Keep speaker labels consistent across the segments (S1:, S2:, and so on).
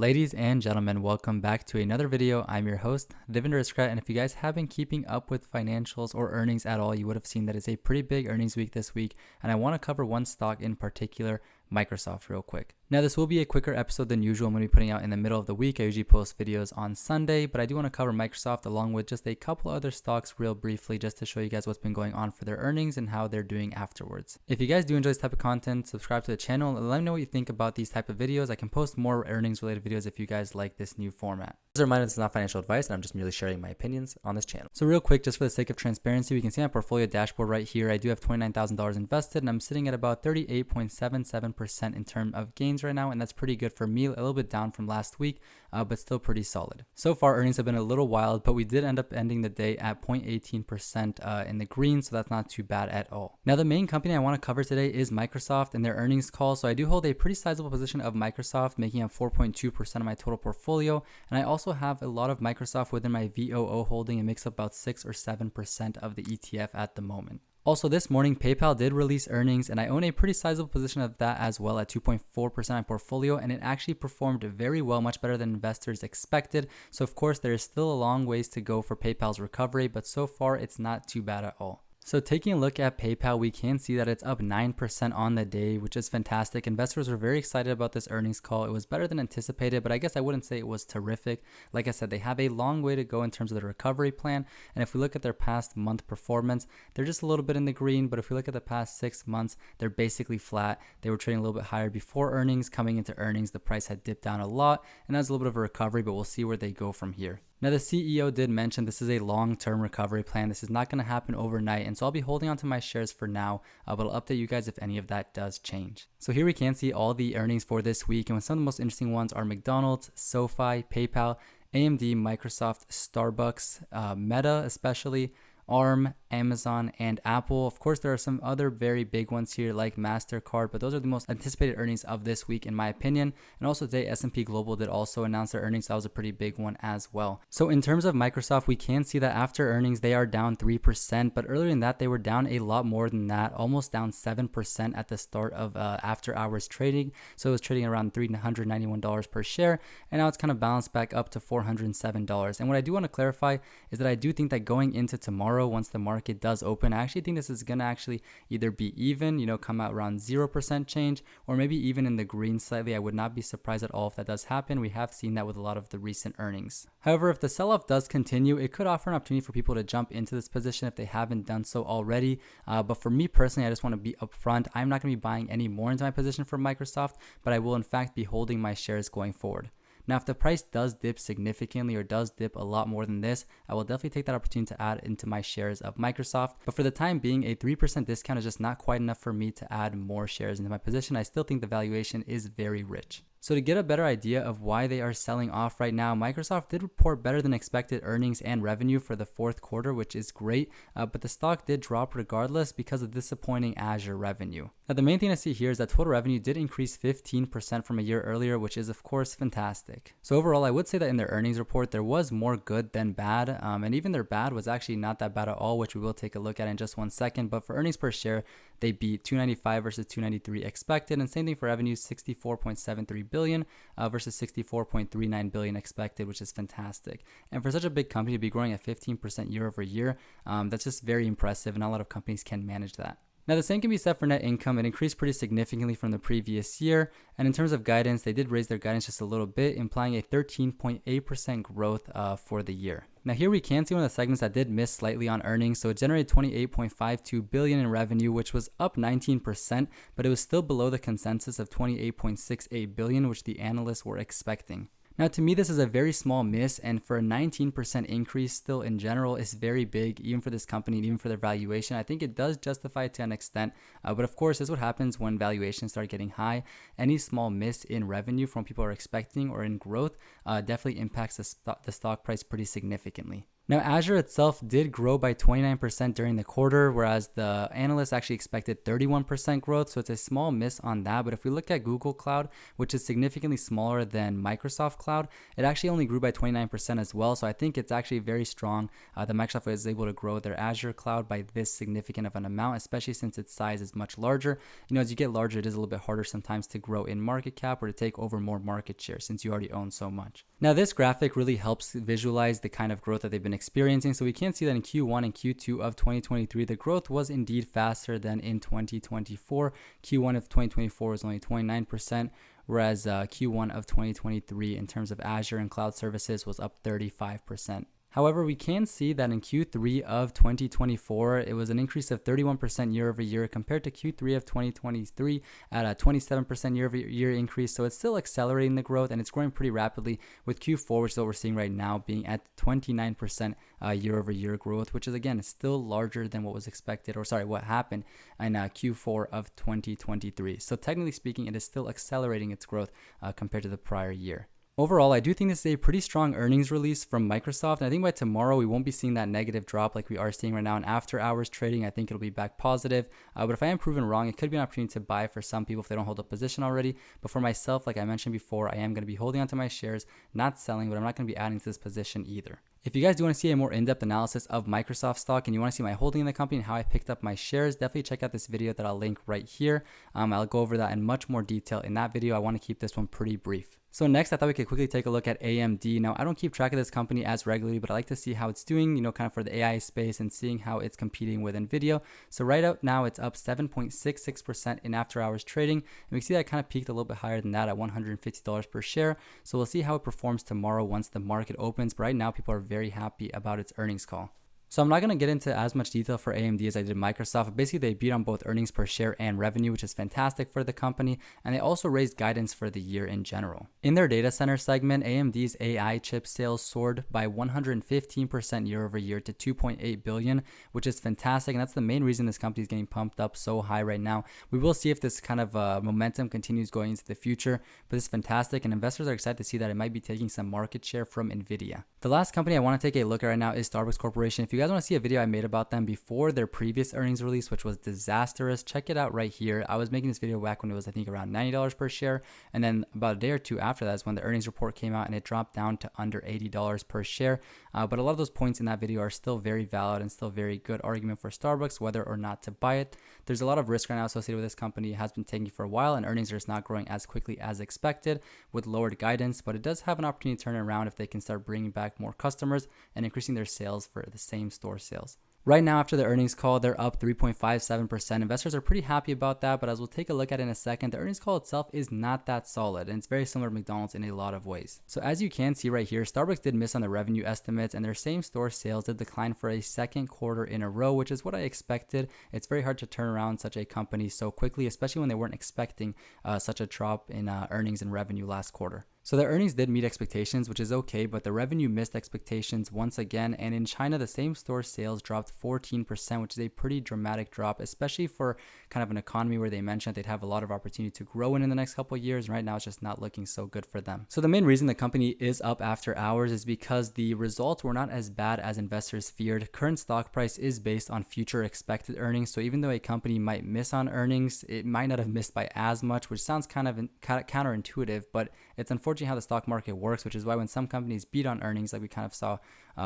S1: Ladies and gentlemen, welcome back to another video. I'm your host, TheDividendAristocrat, and if you guys have been keeping up with financials or earnings at all, you would have seen that it's a pretty big earnings week this week, and I want to cover one stock in particular, Microsoft, real quick. Now, this will be a quicker episode than usual. I'm going to be putting out in the middle of the week. I usually post videos on Sunday, but I do want to cover Microsoft along with just a couple other stocks real briefly just to show you guys what's been going on for their earnings and how they're doing afterwards. If you guys do enjoy this type of content, subscribe to the channel and let me know what you think about these type of videos. I can post more earnings related videos if you guys like this new format. As a reminder, this is not financial advice and I'm just merely sharing my opinions on this channel. So real quick, just for the sake of transparency, we can see my portfolio dashboard right here. I do have $29,000 invested and I'm sitting at about 38.77% in terms of gains right now, and that's pretty good for me, a little bit down from last week, but still pretty solid. So far, earnings have been a little wild, but we did end up ending the day at 0.18% in the green, so that's not too bad at all. Now, the main company I want to cover today is Microsoft and their earnings call. So I do hold a pretty sizable position of Microsoft, making up 4.2% of my total portfolio, and I also have a lot of Microsoft within my VOO holding. It makes up about 6 or 7% of the ETF at the moment. Also, this morning, PayPal did release earnings, and I own a pretty sizable position of that as well at 2.4% of my portfolio, and it actually performed very well, much better than investors expected. So, of course, there is still a long ways to go for PayPal's recovery, but so far, it's not too bad at all. So taking a look at PayPal, we can see that it's up 9% on the day, which is fantastic. Investors were very excited about this earnings call. It was better than anticipated, but I guess I wouldn't say it was terrific. Like I said, they have a long way to go in terms of the recovery plan. And if we look at their past month performance, they're just a little bit in the green. But if we look at the past 6 months, they're basically flat. They were trading a little bit higher before earnings. Coming into earnings, the price had dipped down a lot, and that's a little bit of a recovery, but we'll see where they go from here. Now, the CEO did mention this is a long-term recovery plan. This is not going to happen overnight, and so I'll be holding on to my shares for now, but I'll update you guys if any of that does change. So here we can see all the earnings for this week, and some of the most interesting ones are McDonald's, SoFi, PayPal, AMD, Microsoft, Starbucks, Meta especially, ARM, Amazon, and Apple. Of course, there are some other very big ones here like MasterCard, but those are the most anticipated earnings of this week in my opinion. And also today, S&P Global did also announce their earnings. That was a pretty big one as well. So in terms of Microsoft, we can see that after earnings, they are down 3%, but earlier in that, they were down a lot more than that, almost down 7% at the start of after hours trading. So it was trading around $391 per share, and now it's kind of balanced back up to $407. And what I do want to clarify is that I do think that going into tomorrow, once the market does open, I actually think this is going to actually either be even, come out around 0% change, or maybe even in the green slightly. I would not be surprised at all if that does happen. We have seen that with a lot of the recent earnings. However, if the sell-off does continue, it could offer an opportunity for people to jump into this position if they haven't done so already. But for me personally, I just want to be upfront. I'm not going to be buying any more into my position for Microsoft, but I will in fact be holding my shares going forward. Now, if the price does dip significantly or does dip a lot more than this, I will definitely take that opportunity to add into my shares of Microsoft. But for the time being, a 3% discount is just not quite enough for me to add more shares into my position. I still think the valuation is very rich. So to get a better idea of why they are selling off right now, Microsoft did report better than expected earnings and revenue for the fourth quarter, which is great, but the stock did drop regardless because of disappointing Azure revenue. Now, the main thing I see here is that total revenue did increase 15% from a year earlier, which is of course fantastic. So overall, I would say that in their earnings report, there was more good than bad, and even their bad was actually not that bad at all, which we will take a look at in just one second. But for earnings per share, they beat 295 versus 293 expected, and same thing for revenue, 64.73 billion versus 64.39 billion expected, which is fantastic. And for such a big company to be growing at 15% year over year, that's just very impressive, and not a lot of companies can manage that. Now, the same can be said for net income. It increased pretty significantly from the previous year. And in terms of guidance, they did raise their guidance just a little bit, implying a 13.8% growth for the year. Now, here we can see one of the segments that did miss slightly on earnings. So it generated 28.52 billion in revenue, which was up 19%, but it was still below the consensus of 28.68 billion, which the analysts were expecting. Now, to me, this is a very small miss, and for a 19% increase still in general is very big, even for this company and even for their valuation. I think it does justify it to an extent, but of course, this is what happens when valuations start getting high. Any small miss in revenue from what people are expecting or in growth definitely impacts the stock price pretty significantly. Now, Azure itself did grow by 29% during the quarter, whereas the analysts actually expected 31% growth. So it's a small miss on that. But if we look at Google Cloud, which is significantly smaller than Microsoft Cloud, it actually only grew by 29% as well. So I think it's actually very strong that Microsoft was able to grow their Azure cloud by this significant of an amount, especially since its size is much larger. As you get larger, it is a little bit harder sometimes to grow in market cap or to take over more market share since you already own so much. Now, this graphic really helps visualize the kind of growth that they've been experiencing. So we can see that in Q1 and Q2 of 2023, the growth was indeed faster than in 2024. Q1 of 2024 was only 29%, whereas Q1 of 2023 in terms of Azure and cloud services was up 35%. However, we can see that in Q3 of 2024, it was an increase of 31% year over year compared to Q3 of 2023 at a 27% year over year increase. So it's still accelerating the growth and it's growing pretty rapidly, with Q4, which is what we're seeing right now, being at 29% year over year growth, which is again still larger than what was expected, or sorry, what happened in Q4 of 2023. So technically speaking, it is still accelerating its growth compared to the prior year. Overall, I do think this is a pretty strong earnings release from Microsoft. And I think by tomorrow, we won't be seeing that negative drop like we are seeing right now in after hours trading. I think it'll be back positive. But if I am proven wrong, it could be an opportunity to buy for some people if they don't hold a position already. But for myself, like I mentioned before, I am going to be holding onto my shares, not selling, but I'm not going to be adding to this position either. If you guys do want to see a more in-depth analysis of Microsoft stock and you want to see my holding in the company and how I picked up my shares, definitely check out this video that I'll link right here. I'll go over that in much more detail in that video. I want to keep this one pretty brief. So next, I thought we could quickly take a look at AMD. Now, I don't keep track of this company as regularly, but I like to see how it's doing, kind of for the AI space and seeing how it's competing with NVIDIA. So right out now, it's up 7.66% in after hours trading. And we see that kind of peaked a little bit higher than that at $150 per share. So we'll see how it performs tomorrow once the market opens. But right now, people are very happy about its earnings call. So I'm not going to get into as much detail for AMD as I did Microsoft. Basically, they beat on both earnings per share and revenue, which is fantastic for the company. And they also raised guidance for the year in general. In their data center segment, AMD's AI chip sales soared by 115% year over year to $2.8 billion, which is fantastic. And that's the main reason this company is getting pumped up so high right now. We will see if this kind of momentum continues going into the future, but it's fantastic. And investors are excited to see that it might be taking some market share from NVIDIA. The last company I want to take a look at right now is Starbucks Corporation. If you guys want to see a video I made about them before their previous earnings release, which was disastrous, check it out right here. I was making this video back when it was, I think, around $90 per share. And then about a day or two after that is when the earnings report came out and it dropped down to under $80 per share. But a lot of those points in that video are still very valid and still very good argument for Starbucks, whether or not to buy it. There's a lot of risk right now associated with this company. It has been taking for a while and earnings are just not growing as quickly as expected with lowered guidance, but it does have an opportunity to turn it around if they can start bringing back more customers and increasing their sales for the same store sales. Right now, after the earnings call, they're up 3.57%. Investors are pretty happy about that, but as we'll take a look at in a second, the earnings call itself is not that solid, and it's very similar to McDonald's in a lot of ways. So as you can see right here, Starbucks did miss on the revenue estimates, and their same store sales did decline for a second quarter in a row, which is what I expected. It's very hard to turn around such a company so quickly, especially when they weren't expecting such a drop in earnings and revenue last quarter. So the earnings did meet expectations, which is okay, but the revenue missed expectations once again. And in China, the same store sales dropped 14%, which is a pretty dramatic drop, especially for kind of an economy where they mentioned they'd have a lot of opportunity to grow in the next couple of years. Right now, it's just not looking so good for them. So the main reason the company is up after hours is because the results were not as bad as investors feared. Current stock price is based on future expected earnings. So even though a company might miss on earnings, it might not have missed by as much, which sounds kind of counterintuitive, but it's unfortunately how the stock market works, which is why when some companies beat on earnings, like we kind of saw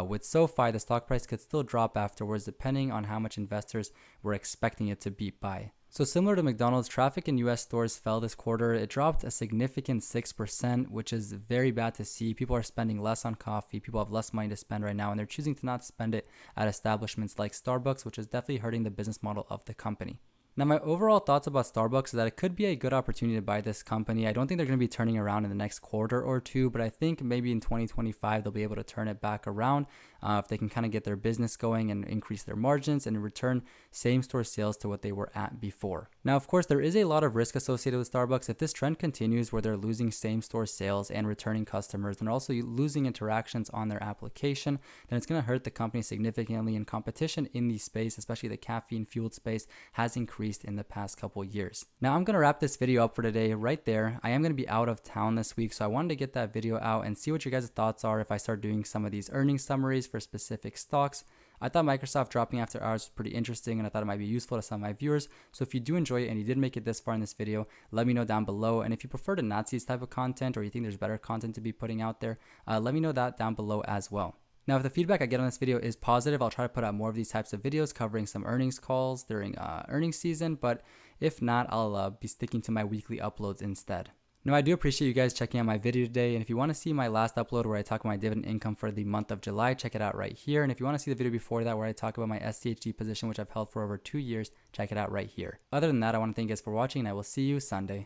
S1: with SoFi, the stock price could still drop afterwards, depending on how much investors were expecting it to beat by. So similar to McDonald's, traffic in US stores fell this quarter. It dropped a significant 6%, which is very bad to see. People are spending less on coffee. People have less money to spend right now, and they're choosing to not spend it at establishments like Starbucks, which is definitely hurting the business model of the company. Now, my overall thoughts about Starbucks is that it could be a good opportunity to buy this company. I don't think they're going to be turning around in the next quarter or two, but I think maybe in 2025, they'll be able to turn it back around if they can kind of get their business going and increase their margins and return same-store sales to what they were at before. Now, of course, there is a lot of risk associated with Starbucks. If this trend continues where they're losing same-store sales and returning customers and also losing interactions on their application, then it's going to hurt the company significantly, and competition in the space, especially the caffeine-fueled space, has increased increased in the past couple years. Now I'm going to wrap this video up for today right there. I am going to be out of town this week, so I wanted to get that video out and see what your guys' thoughts are if I start doing some of these earnings summaries for specific stocks. I thought Microsoft dropping after hours was pretty interesting, and I thought it might be useful to some of my viewers. So if you do enjoy it and you did make it this far in this video, let me know down below. And if you prefer to not see this type of content, or you think there's better content to be putting out there, let me know that down below as well. Now, if the feedback I get on this video is positive, I'll try to put out more of these types of videos covering some earnings calls during earnings season. But if not, I'll be sticking to my weekly uploads instead. Now, I do appreciate you guys checking out my video today, and if you want to see my last upload where I talk about my dividend income for the month of July, check it out right here. And if you want to see the video before that where I talk about my STHG position, which I've held for over 2 years, check it out right here. Other than that, I want to thank you guys for watching, and I will see you Sunday.